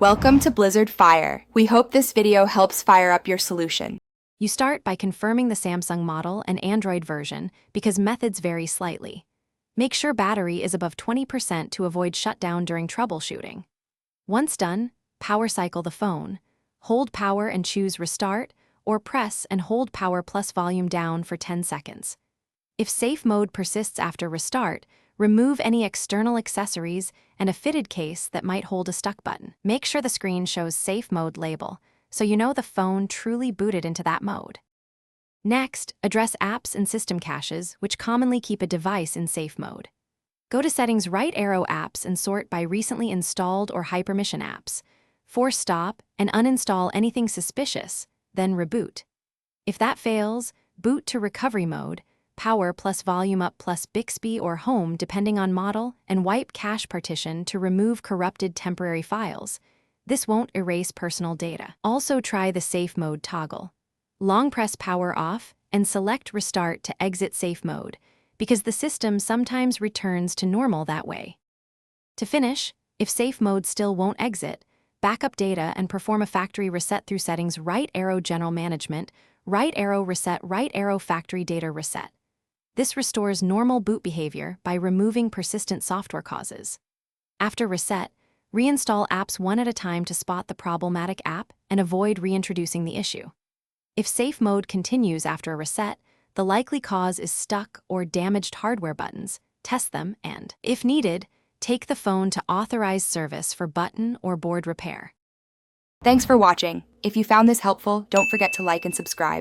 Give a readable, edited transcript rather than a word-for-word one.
Welcome to Blizzard Fire. We hope this video helps fire up your solution. You start by confirming the Samsung model and Android version because methods vary slightly. Make sure battery is above 20% to avoid shutdown during troubleshooting. Once done, power cycle the phone. Hold power and choose Restart, or press and hold power plus volume down for 10 seconds. If safe mode persists after restart, remove any external accessories and a fitted case that might hold a stuck button. Make sure the screen shows Safe Mode label, so you know the phone truly booted into that mode. Next, address apps and system caches, which commonly keep a device in safe mode. Go to Settings, right arrow Apps, and sort by recently installed or high permission apps. Force stop and uninstall anything suspicious, then reboot. If that fails, boot to recovery mode, power plus volume up plus Bixby or home depending on model, and wipe cache partition to remove corrupted temporary files. This won't erase personal data. Also try the safe mode toggle. Long press power off and select restart to exit safe mode, because the system sometimes returns to normal that way. To finish, if safe mode still won't exit, backup data and perform a factory reset through Settings, right arrow General Management, right arrow Reset, right arrow Factory Data Reset. This restores normal boot behavior by removing persistent software causes. After reset, reinstall apps one at a time to spot the problematic app and avoid reintroducing the issue. If safe mode continues after a reset, the likely cause is stuck or damaged hardware buttons. Test them and, if needed, take the phone to authorized service for button or board repair. Thanks for watching. If you found this helpful, don't forget to like and subscribe.